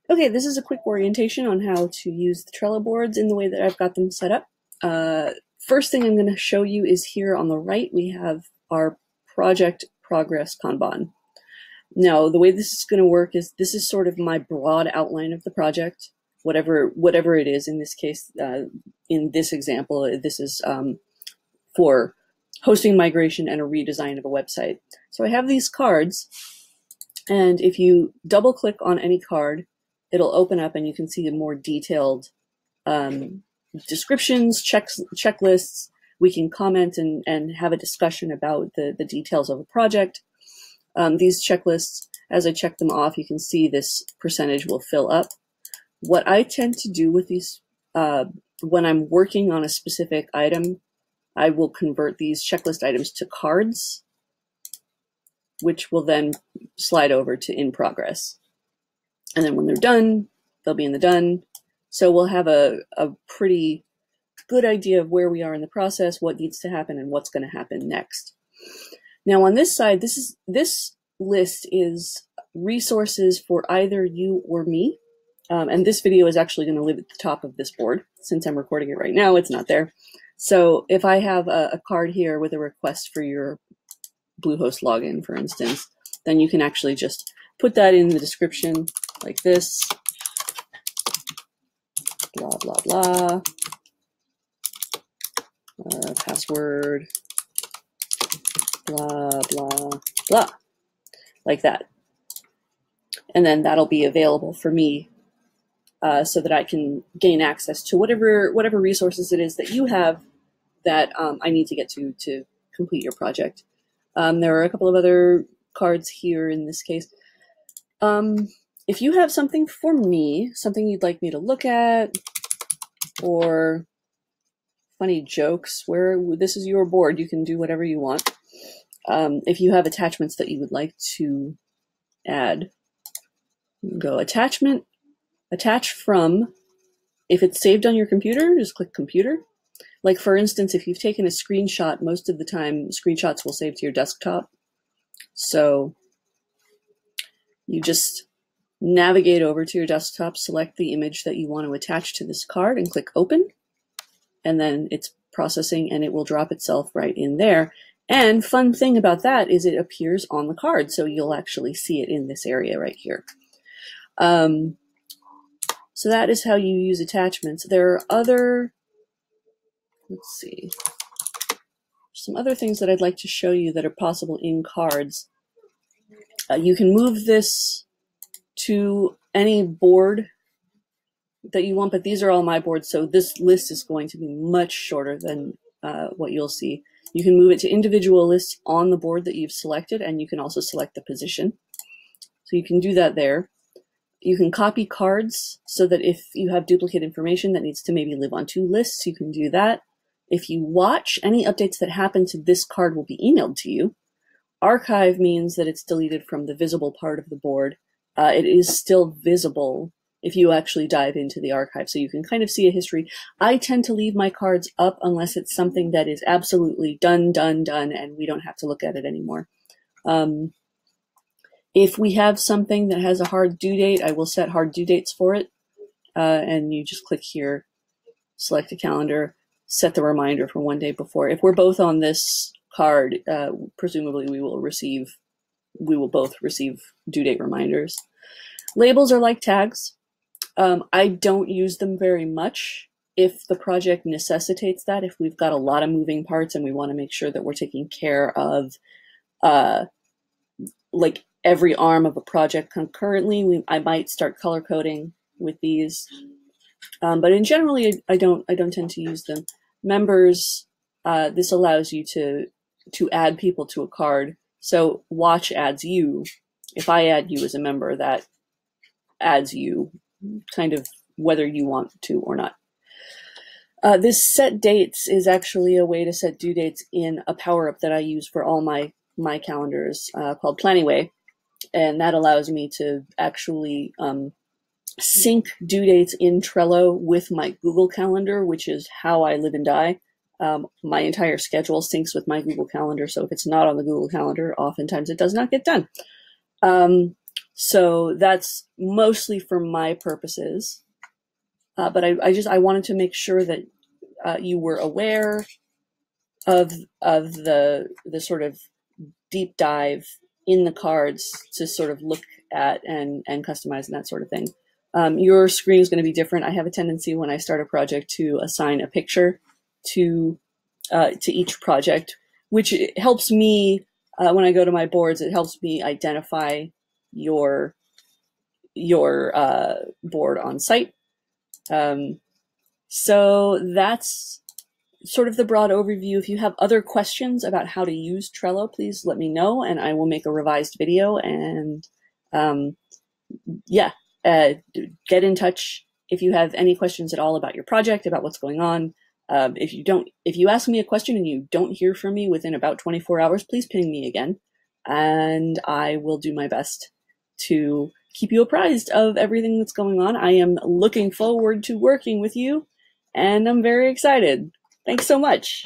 Okay, this is a quick orientation on how to use the Trello boards in the way that I've got them set up. First thing I'm going to show you is here on the right, we have our project progress Kanban. Now, the way this is going to work is this is sort of my broad outline of the project, whatever it is. In this case, in this example, this is for hosting migration and a redesign of a website. So I have these cards, and if you double click on any card, it'll open up and you can see a more detailed descriptions, checklists. We can comment and have a discussion about the details of a project. These checklists, as I check them off, you can see this percentage will fill up. What I tend to do with these, when I'm working on a specific item, I will convert these checklist items to cards, which will then slide over to in progress. And then when they're done, they'll be in the done. So we'll have a pretty good idea of where we are in the process, what needs to happen, and what's going to happen next. Now on this side, this list is resources for either you or me. And this video is actually going to live at the top of this board. Since I'm recording it right now, it's not there. So if I have a card here with a request for your Bluehost login, for instance, then you can actually just put that in the description like this, blah, blah, blah, password, blah, blah, blah, like that. And then that'll be available for me so that I can gain access to whatever resources it is that you have that I need to get to complete your project. There are a couple of other cards here in this case. If you have something for me, something you'd like me to look at, or funny jokes, where this is your board, you can do whatever you want. If you have attachments that you would like to add, go attachment, attach from. If it's saved on your computer, just click computer. Like for instance, if you've taken a screenshot, most of the time screenshots will save to your desktop. So you just navigate over to your desktop, select the image that you want to attach to this card and click open. And then it's processing and it will drop itself right in there. And fun thing about that is it appears on the card. So you'll actually see it in this area right here. So that is how you use attachments. There are other, let's see, some other things that I'd like to show you that are possible in cards. You can move this to any board that you want, but these are all my boards, so this list is going to be much shorter than what you'll see. You can move it to individual lists on the board that you've selected, and you can also select the position. So you can do that there. You can copy cards so that if you have duplicate information that needs to maybe live on two lists, you can do that. If you watch, any updates that happen to this card will be emailed to you. Archive means that it's deleted from the visible part of the board. It is still visible if you actually dive into the archive, so you can kind of see a history. I tend to leave my cards up unless it's something that is absolutely done, and we don't have to look at it anymore. If we have something that has a hard due date, I will set hard due dates for it. And you just click here, select a calendar, set the reminder for one day before. If we're both on this card, presumably we will both receive due date reminders. Labels are like tags. I don't use them very much. If the project necessitates that, if we've got a lot of moving parts and we want to make sure that we're taking care of like every arm of a project concurrently, I might start color coding with these. But in generally, I don't tend to use them. Members, this allows you to add people to a card. So watch adds you. If I add you as a member, that adds you, kind of whether you want to or not. This set dates is actually a way to set due dates in a power-up that I use for all my calendars called Plannyway. And that allows me to actually sync due dates in Trello with my Google Calendar, which is how I live and die. My entire schedule syncs with my Google Calendar, so if it's not on the Google Calendar, oftentimes it does not get done. So that's mostly for my purposes. But I wanted to make sure that you were aware of the sort of deep dive in the cards to sort of look at and customize and that sort of thing. Your screen is going to be different. I have a tendency when I start a project to assign a picture to each project, which helps me when I go to my boards. It helps me identify your board on site. So that's sort of the broad overview. If you have other questions about how to use Trello, please let me know, and I will make a revised video. And get in touch if you have any questions at all about your project, about what's going on. If you ask me a question and you don't hear from me within about 24 hours, please ping me again, and I will do my best to keep you apprised of everything that's going on. I am looking forward to working with you, and I'm very excited. Thanks so much.